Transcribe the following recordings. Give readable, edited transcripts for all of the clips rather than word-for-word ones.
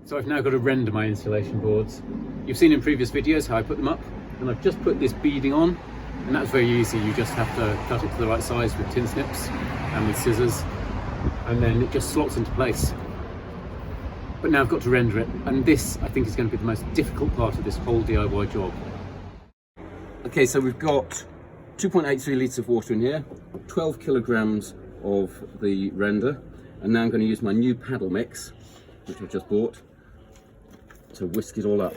So I've now got to render my insulation boards. You've seen in previous videos how I put them up, and I've just put this beading on, and that's very easy. You just have to cut it to the right size with tin snips and with scissors, and then it just slots into place. But now I've got to render it, and this I think is going to be the most difficult part of this whole DIY job. Okay, so we've got 2.83 litres of water in here, 12 kilograms of the render, and now I'm going to use my new paddle mix, which I've just bought, to whisk it all up.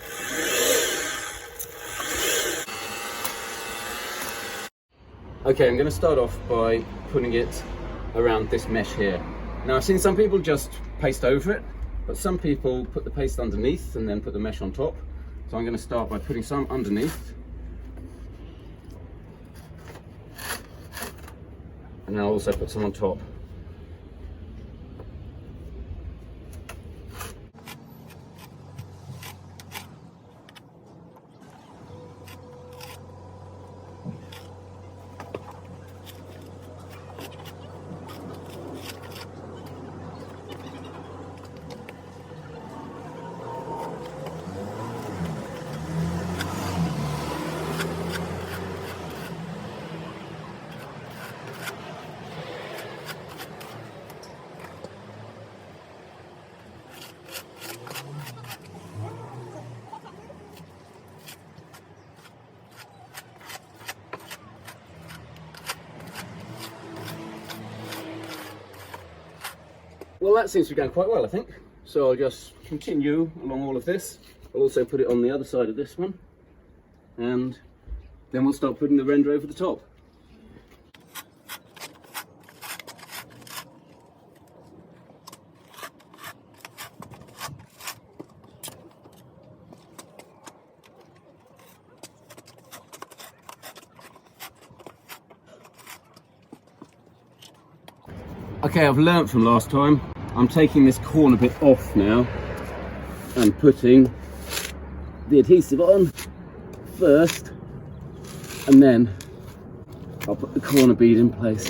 Okay, I'm going to start off by putting it around this mesh here. Now I've seen some people just paste over it, but some people put the paste underneath and then put the mesh on top. So I'm going to start by putting some underneath. And I'll also put some on top. Well, that seems to be going quite well, I think. So I'll just continue along all of this. I'll also put it on the other side of this one, and then we'll start putting the render over the top. Okay, I've learnt from last time. I'm taking this corner bit off now and putting the adhesive on first, and then I'll put the corner bead in place.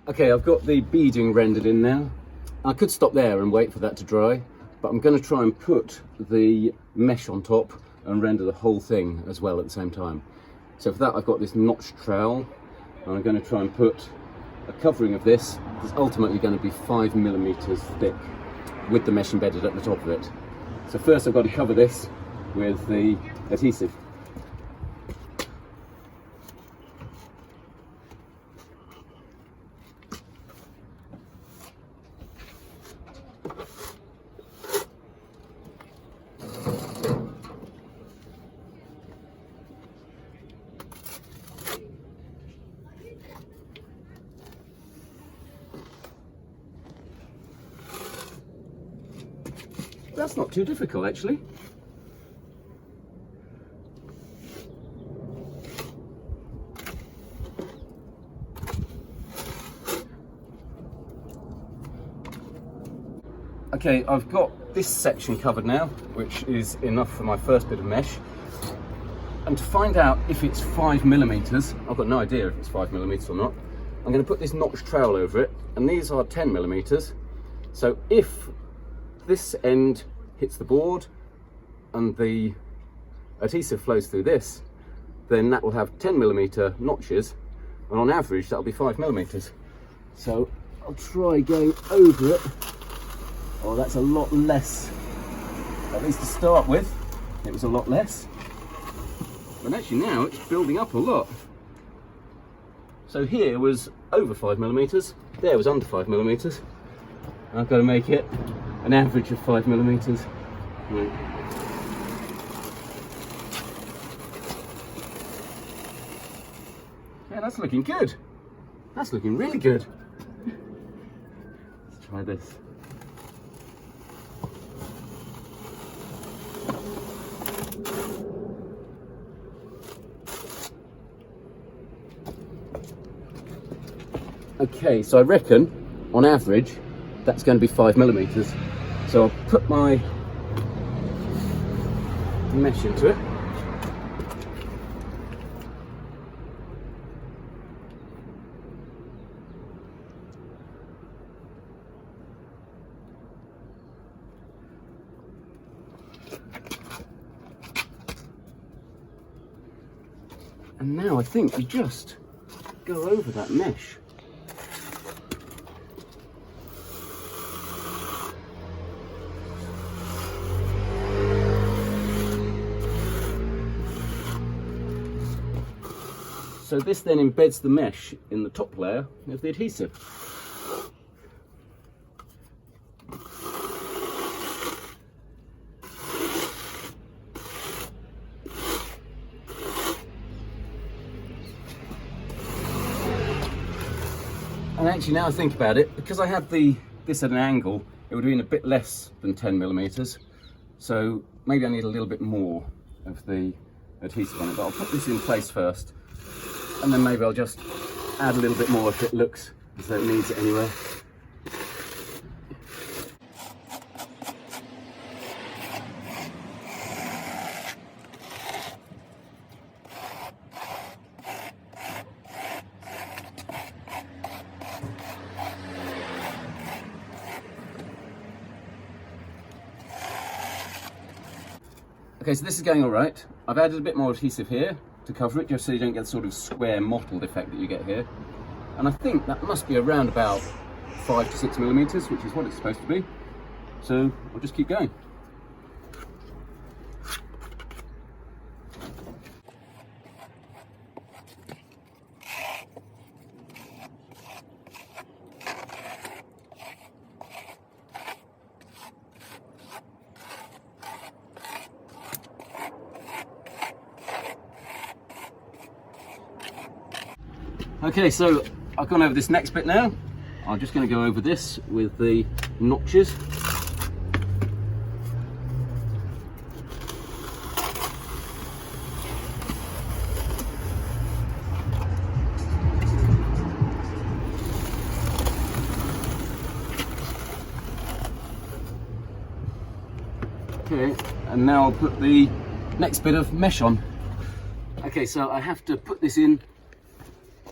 Okay, I've got the beading rendered in now. I could stop there and wait for that to dry, but I'm going to try and put the mesh on top and render the whole thing as well at the same time. So for that I've got this notched trowel, and I'm going to try and put a covering of this that's ultimately going to be 5mm thick with the mesh embedded at the top of it. So first I've got to cover this with the adhesive. That's not too difficult, actually. Okay, I've got this section covered now, which is enough for my first bit of mesh. And to find out if it's 5mm, I've got no idea if it's 5mm or not, I'm going to put this notched trowel over it, and these are 10mm. So if this end hits the board and the adhesive flows through this, then that will have 10mm notches, and on average that'll be 5mm. So I'll try going over it. Oh, that's a lot less, at least to start with. It was a lot less, but actually now it's building up a lot. So here was over 5mm, there was under 5mm. I've got to make it an average of 5 millimeters. Right. Yeah, that's looking good. That's looking really good. Let's try this. Okay, so I reckon, on average, that's going to be 5 millimeters. So I'll put my mesh into it. And now I think you just go over that mesh. So this then embeds the mesh in the top layer of the adhesive. And actually, now I think about it, because I had this at an angle, it would have been a bit less than 10 millimeters. So maybe I need a little bit more of the adhesive on it, but I'll put this in place first. And then maybe I'll just add a little bit more if it looks as though it needs it anyway. Okay, so this is going all right. I've added a bit more adhesive here to cover it, just so you don't get the sort of square mottled effect that you get here. And I think that must be around about 5 to 6 millimeters, which is what it's supposed to be. So I'll just keep going. Okay, so I've gone over this next bit now. I'm just going to go over this with the notches. Okay, and now I'll put the next bit of mesh on. Okay, so I have to put this in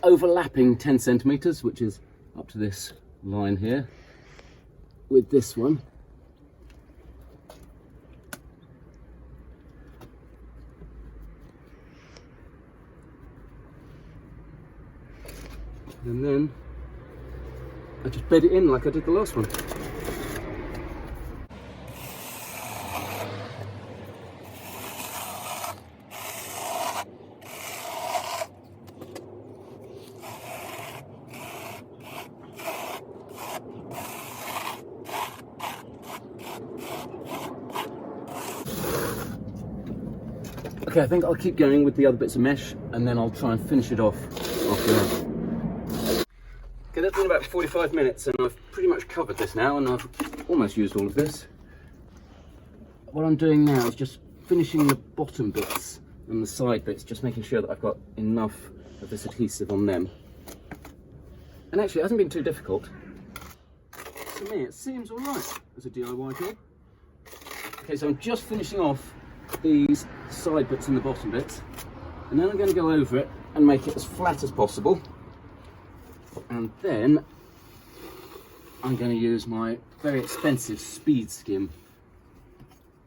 overlapping 10 centimeters, which is up to this line here, with this one. And then I just bed it in like I did the last one. Okay, I think I'll keep going with the other bits of mesh and then I'll try and finish it off after that. Okay, that's been about 45 minutes and I've pretty much covered this now and I've almost used all of this. What I'm doing now is just finishing the bottom bits and the side bits, just making sure that I've got enough of this adhesive on them. And actually it hasn't been too difficult. To me it seems alright as a DIY job. Okay, so I'm just finishing off these side bits and the bottom bits, and then I'm going to go over it and make it as flat as possible, and then I'm going to use my very expensive speed skim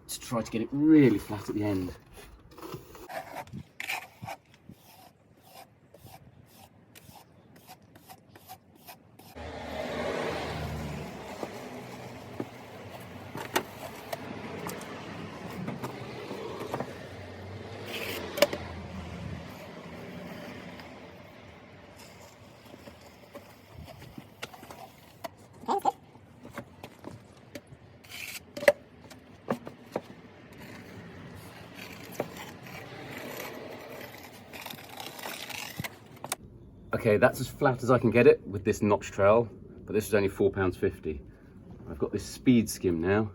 to try to get it really flat at the end. Okay, that's as flat as I can get it with this notch trowel, but this is only £4.50. I've got this speed skim now,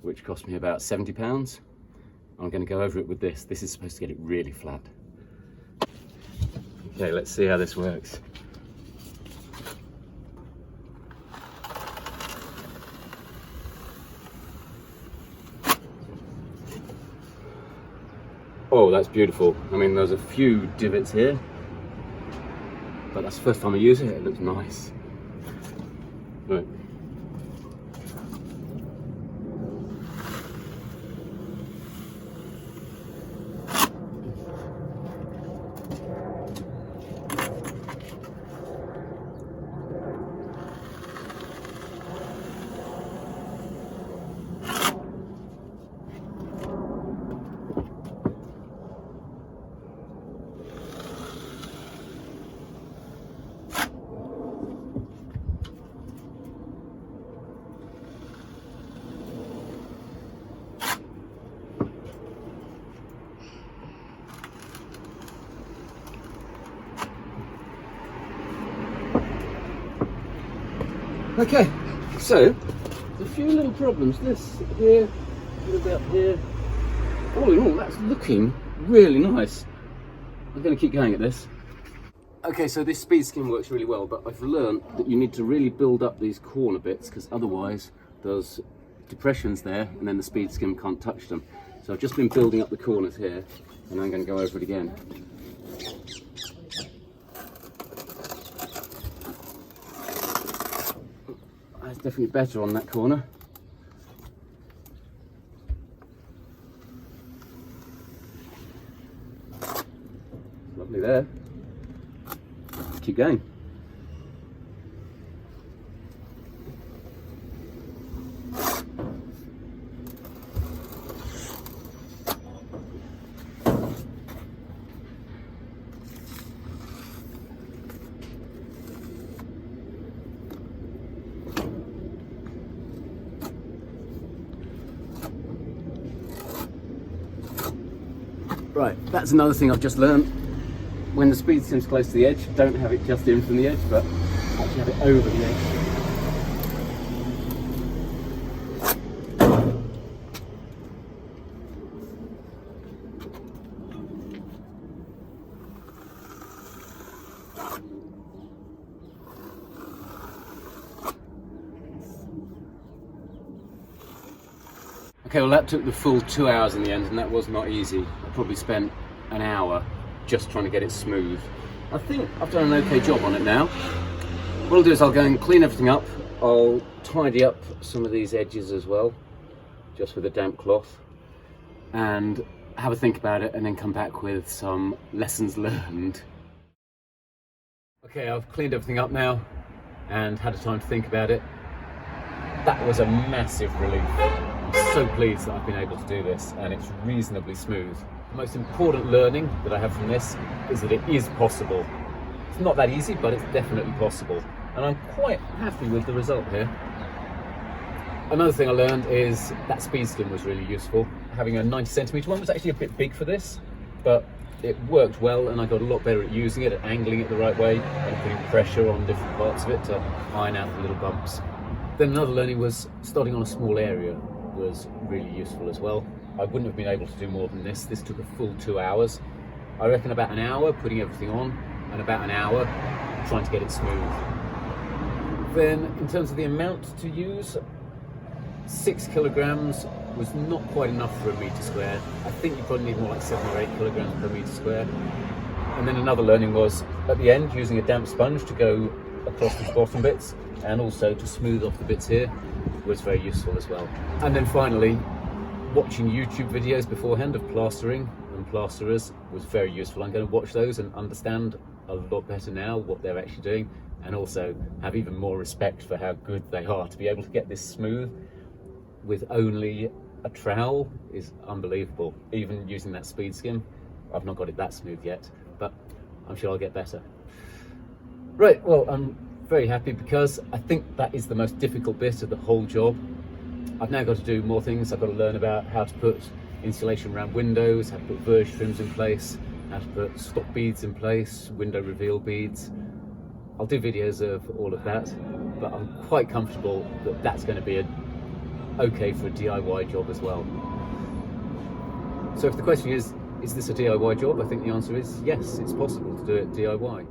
which cost me about £70. I'm going to go over it with this. This is supposed to get it really flat. Okay, let's see how this works. Oh, that's beautiful. I mean, there's a few divots here, but that's the first time I use it. It looks nice. Right. Okay, so a few little problems. This here, a little bit up here. All in all, that's looking really nice. I'm going to keep going at this. Okay, so this speed skim works really well, but I've learned that you need to really build up these corner bits, because otherwise there's depressions there and then the speed skim can't touch them. So I've just been building up the corners here, and I'm going to go over it again. That's definitely better on that corner. Lovely there. Keep going. Right, that's another thing I've just learned. When the speed skim's close to the edge, don't have it just in from the edge, but actually have it over the edge. Okay, well that took the full 2 hours in the end, and that was not easy. I probably spent an hour just trying to get it smooth. I think I've done an okay job on it now. What I'll do is I'll go and clean everything up. I'll tidy up some of these edges as well, just with a damp cloth, and have a think about it, and then come back with some lessons learned. Okay, I've cleaned everything up now and had a time to think about it. That was a massive relief. I'm so pleased that I've been able to do this, and it's reasonably smooth. The most important learning that I have from this is that it is possible. It's not that easy, but it's definitely possible. And I'm quite happy with the result here. Another thing I learned is that speed skim was really useful. Having a 90cm one was actually a bit big for this, but it worked well, and I got a lot better at using it, at angling it the right way, and putting pressure on different parts of it to iron out the little bumps. Then another learning was starting on a small area was really useful as well. I wouldn't have been able to do more than this. This took a full 2 hours. I reckon about an hour putting everything on, and about an hour trying to get it smooth. Then in terms of the amount to use, 6 kilograms was not quite enough for a metre square. I think you probably need more like 7 or 8 kilograms per metre square. And then another learning was at the end using a damp sponge to go across the bottom bits, and also to smooth off the bits here was very useful as well. And then finally, watching YouTube videos beforehand of plastering and plasterers was very useful. I'm going to watch those and understand a lot better now what they're actually doing, and also have even more respect for how good they are. To be able to get this smooth with only a trowel is unbelievable. Even using that speed skim, I've not got it that smooth yet, but I'm sure I'll get better. Right, well, I'm very happy because I think that is the most difficult bit of the whole job. I've now got to do more things. I've got to learn about how to put insulation around windows, how to put verge trims in place, how to put stop beads in place, window reveal beads, I'll do videos of all of that, but I'm quite comfortable that that's going to be okay for a DIY job as well. So if the question is this a DIY job? I think the answer is yes, it's possible to do it DIY.